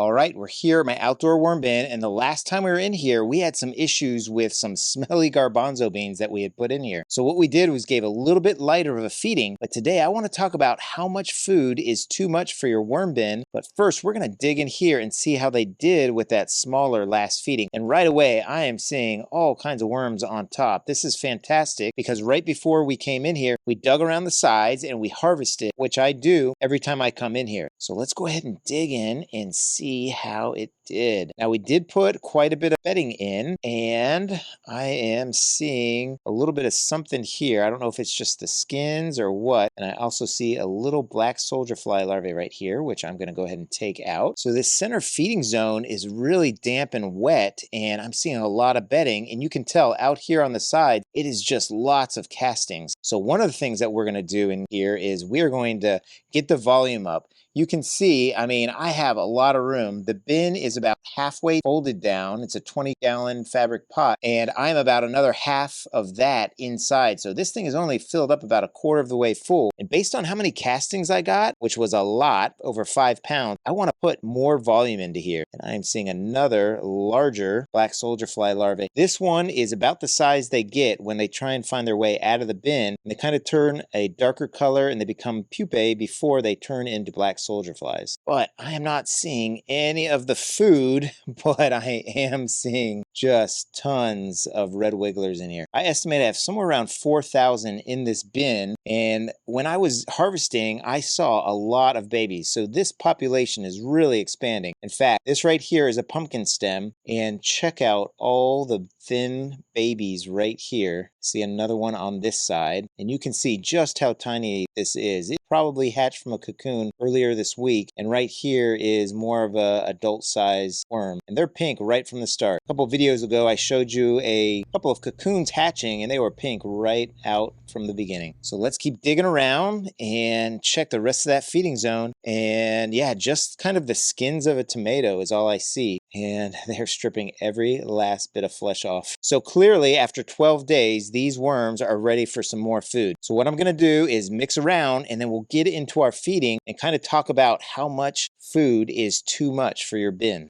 All right, we're here at my outdoor worm bin, and the last time we were in here, we had some issues with some smelly garbanzo beans that we had put in here. So what we did was gave a little bit lighter of a feeding, but today I want to talk about how much food is too much for your worm bin. But first, we're going to dig in here and see how they did with that smaller last feeding. And right away, I am seeing all kinds of worms on top. This is fantastic because right before we came in here, we dug around the sides and we harvested, which I do every time I come in here. So let's go ahead and dig in and see how it did. Now we did put quite a bit of bedding in, and I am seeing a little bit of something here. I don't know if it's just the skins or what. And I also see a little black soldier fly larvae right here, which I'm going to go ahead and take out. So this center feeding zone is really damp and wet, and I'm seeing a lot of bedding, and you can tell out here on the side, it is just lots of castings. So one of the things that we're going to do in here is we're going to get the volume up. You can see, I mean, I have a lot of room. The bin is about halfway folded down. It's a 20-gallon fabric pot, and I'm about another half of that inside. So this thing is only filled up about a quarter of the way full. And based on how many castings I got, which was a lot, over 5 pounds, I want to put more volume into here. And I am seeing another larger black soldier fly larvae. This one is about the size they get when they try and find their way out of the bin. And they kind of turn a darker color and they become pupae before they turn into black soldier flies. But I am not seeing any of the food, but I am seeing just tons of red wigglers in here. I estimate I have somewhere around 4,000 in this bin, and when I was harvesting, I saw a lot of babies. So this population is really expanding. In fact, this right here is a pumpkin stem, and check out all the thin babies right here. See another one on this side, and you can see just how tiny this is. It probably hatched from a cocoon earlier this week, and right here is more of a adult size worm, and they're pink right from the start. A couple videos ago I showed you a couple of cocoons hatching, and they were pink right out from the beginning. So let's keep digging around and check the rest of that feeding zone. And yeah, just kind of the skins of a tomato is all I see, and they're stripping every last bit of flesh off. So clearly after 12 days these worms are ready for some more food. So what I'm going to do is mix around, and then we'll get into our feeding and kind of talk about how much food is too much for your bin.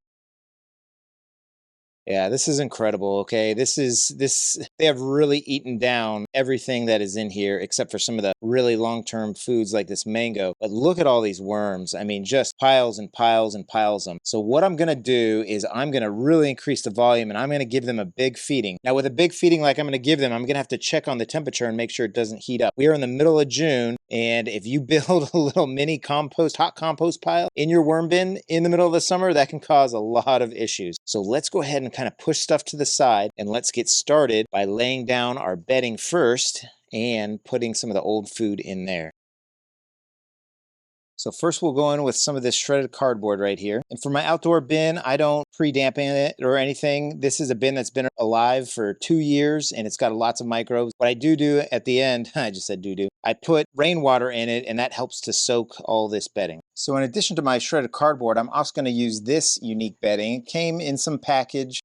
Yeah, this is incredible, okay? They have really eaten down everything that is in here except for some of the really long-term foods like this mango. But look at all these worms. I mean, just piles and piles and piles of them. So what I'm gonna do is I'm gonna really increase the volume, and I'm gonna give them a big feeding. Now with a big feeding like I'm gonna give them, I'm gonna have to check on the temperature and make sure it doesn't heat up. We are in the middle of June, and if you build a little mini hot compost pile in your worm bin in the middle of the summer, that can cause a lot of issues. So let's go ahead and kind of push stuff to the side, and let's get started by laying down our bedding first and putting some of the old food in there. So first we'll go in with some of this shredded cardboard right here. And for my outdoor bin, I don't pre-dampen it or anything. This is a bin that's been alive for 2 years, and it's got lots of microbes. What I do at the end, I just said do, I put rainwater in it, and that helps to soak all this bedding. So in addition to my shredded cardboard, I'm also going to use this unique bedding. It came in some package,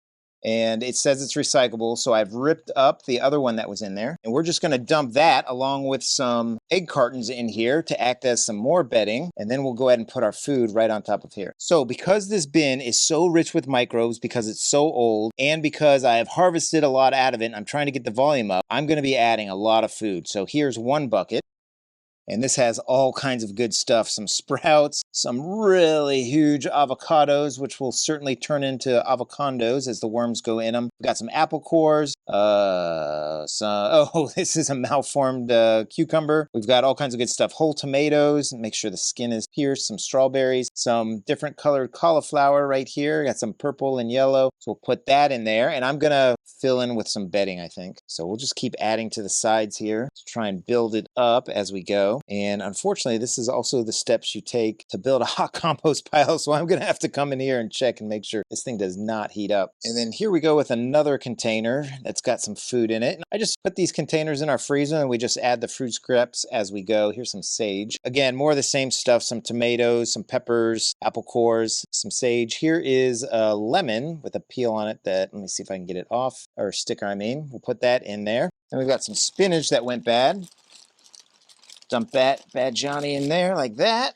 and it says it's recyclable, so I've ripped up the other one that was in there, and we're just going to dump that along with some egg cartons in here to act as some more bedding, and then we'll go ahead and put our food right on top of here. So because this bin is so rich with microbes, because it's so old, and because I have harvested a lot out of it and I'm trying to get the volume up, I'm going to be adding a lot of food. So here's one bucket. And this has all kinds of good stuff, some sprouts, some really huge avocados, which will certainly turn into avocondos as the worms go in them. We've got some apple cores, this is a malformed cucumber. We've got all kinds of good stuff, whole tomatoes, make sure the skin is pierced, some strawberries, some different colored cauliflower right here. Got some purple and yellow, so we'll put that in there. And I'm gonna fill in with some bedding, I think. So we'll just keep adding to the sides here to try and build it up as we go. And unfortunately, this is also the steps you take to build a hot compost pile. So I'm going to have to come in here and check and make sure this thing does not heat up. And then here we go with another container that's got some food in it. And I just put these containers in our freezer, and we just add the fruit scraps as we go. Here's some sage. Again, more of the same stuff, some tomatoes, some peppers, apple cores, some sage. Here is a lemon with a peel on it that, let me see if I can get it off, or sticker I mean. We'll put that in there. And we've got some spinach that went bad. Dump that bad Johnny in there like that.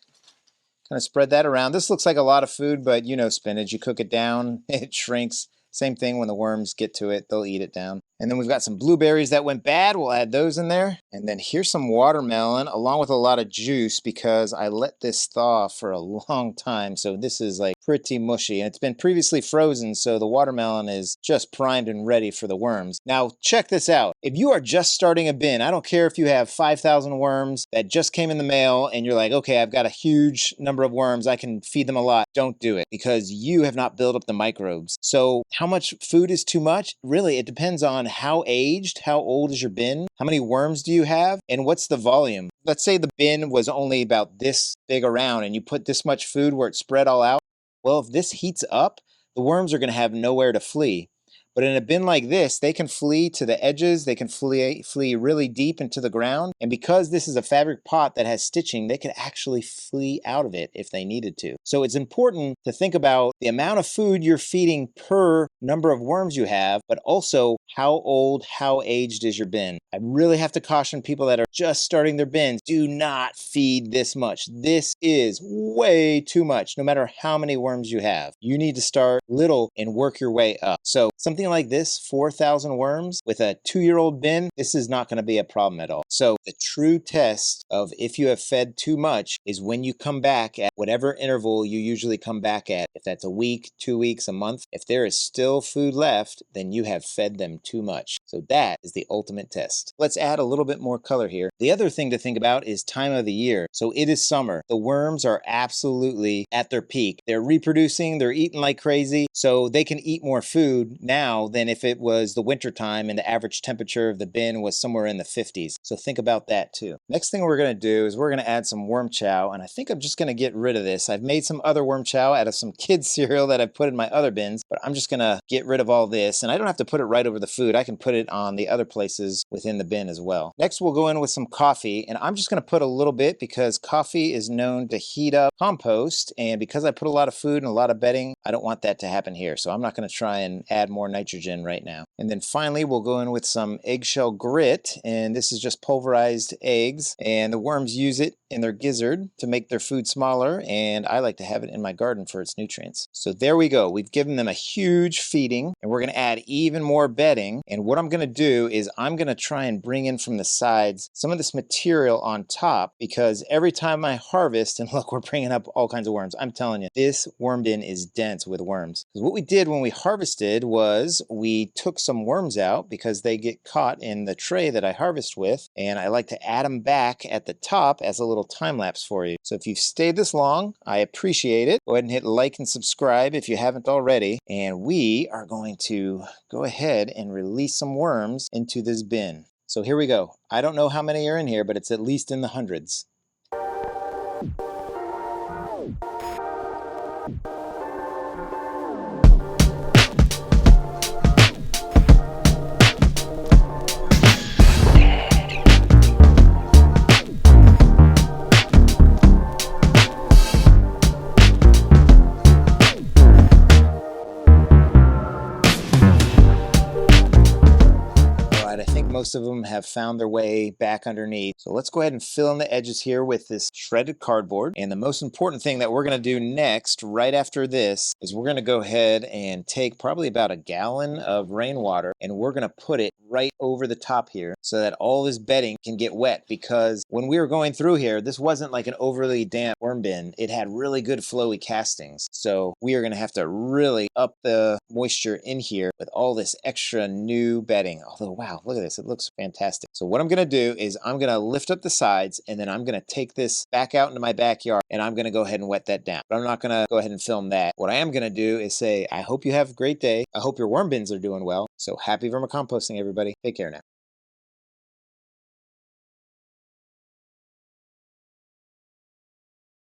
Kind of spread that around. This looks like a lot of food, but you know spinach, you cook it down, it shrinks. Same thing when the worms get to it, they'll eat it down. And then we've got some blueberries that went bad. We'll add those in there. And then here's some watermelon along with a lot of juice because I let this thaw for a long time. So this is like pretty mushy and it's been previously frozen. So the watermelon is just primed and ready for the worms. Now check this out. If you are just starting a bin, I don't care if you have 5,000 worms that just came in the mail and you're like, okay, I've got a huge number of worms. I can feed them a lot. Don't do it because you have not built up the microbes. So how much food is too much? Really, it depends on how aged, how old is your bin, how many worms do you have, and what's the volume. Let's say the bin was only about this big around and you put this much food where it's spread all out. Well, if this heats up, the worms are going to have nowhere to flee. But in a bin like this, they can flee to the edges, they can flee really deep into the ground. And because this is a fabric pot that has stitching, they could actually flee out of it if they needed to. So it's important to think about the amount of food you're feeding per number of worms you have, but also how old, how aged is your bin. I really have to caution people that are just starting their bins, do not feed this much. This is way too much, no matter how many worms you have. You need to start little and work your way up. So something like this, 4,000 worms with a 2-year-old bin, this is not going to be a problem at all. So the true test of if you have fed too much is when you come back at whatever interval you usually come back at. If that's a week, 2 weeks, a month, if there is still food left, then you have fed them too much. So that is the ultimate test. Let's add a little bit more color here. The other thing to think about is time of the year. So it is summer. The worms are absolutely at their peak. They're reproducing, they're eating like crazy, so they can eat more food now than if it was the winter time and the average temperature of the bin was somewhere in the 50s. So think about that too. Next thing we're going to do is we're going to add some worm chow, and I think I'm just going to get rid of this. I've made some other worm chow out of some kids cereal that I've put in my other bins, but I'm just going to get rid of all this, and I don't have to put it right over the food. I can put it on the other places within the bin as well. Next we'll go in with some coffee, and I'm just going to put a little bit because coffee is known to heat up compost, and because I put a lot of food and a lot of bedding, I don't want that to happen here. So I'm not going to try and add more nitrogen right now. And then finally we'll go in with some eggshell grit, and this is just pulverized eggs, and the worms use it in their gizzard to make their food smaller, and I like to have it in my garden for its nutrients. So there we go. We've given them a huge feeding, and we're going to add even more bedding. And what I'm going to do is I'm going to try and bring in from the sides some of this material on top, because every time I harvest, and look, we're bringing up all kinds of worms. I'm telling you, this worm bin is dense with worms. Because what we did when we harvested was we took some worms out because they get caught in the tray that I harvest with, and I like to add them back at the top as a little time lapse for you. So if you've stayed this long, I appreciate it. Go ahead and hit like and subscribe if you haven't already, and we are going to go ahead and release some worms into this bin. So here we go. I don't know how many are in here, but it's at least in the hundreds. Most of them have found their way back underneath. So let's go ahead and fill in the edges here with this shredded cardboard. And the most important thing that we're going to do next, right after this, is we're going to go ahead and take probably about a gallon of rainwater, and we're going to put it right over the top here so that all this bedding can get wet. Because when we were going through here, this wasn't like an overly damp worm bin. It had really good flowy castings. So we are going to have to really up the moisture in here with all this extra new bedding. Although, wow, look at this. It looks fantastic. So what I'm going to do is I'm going to lift up the sides, and then I'm going to take this back out into my backyard, and I'm going to go ahead and wet that down. But I'm not going to go ahead and film that. What I am going to do is say, I hope you have a great day. I hope your worm bins are doing well. So happy vermicomposting, everybody. Take care now.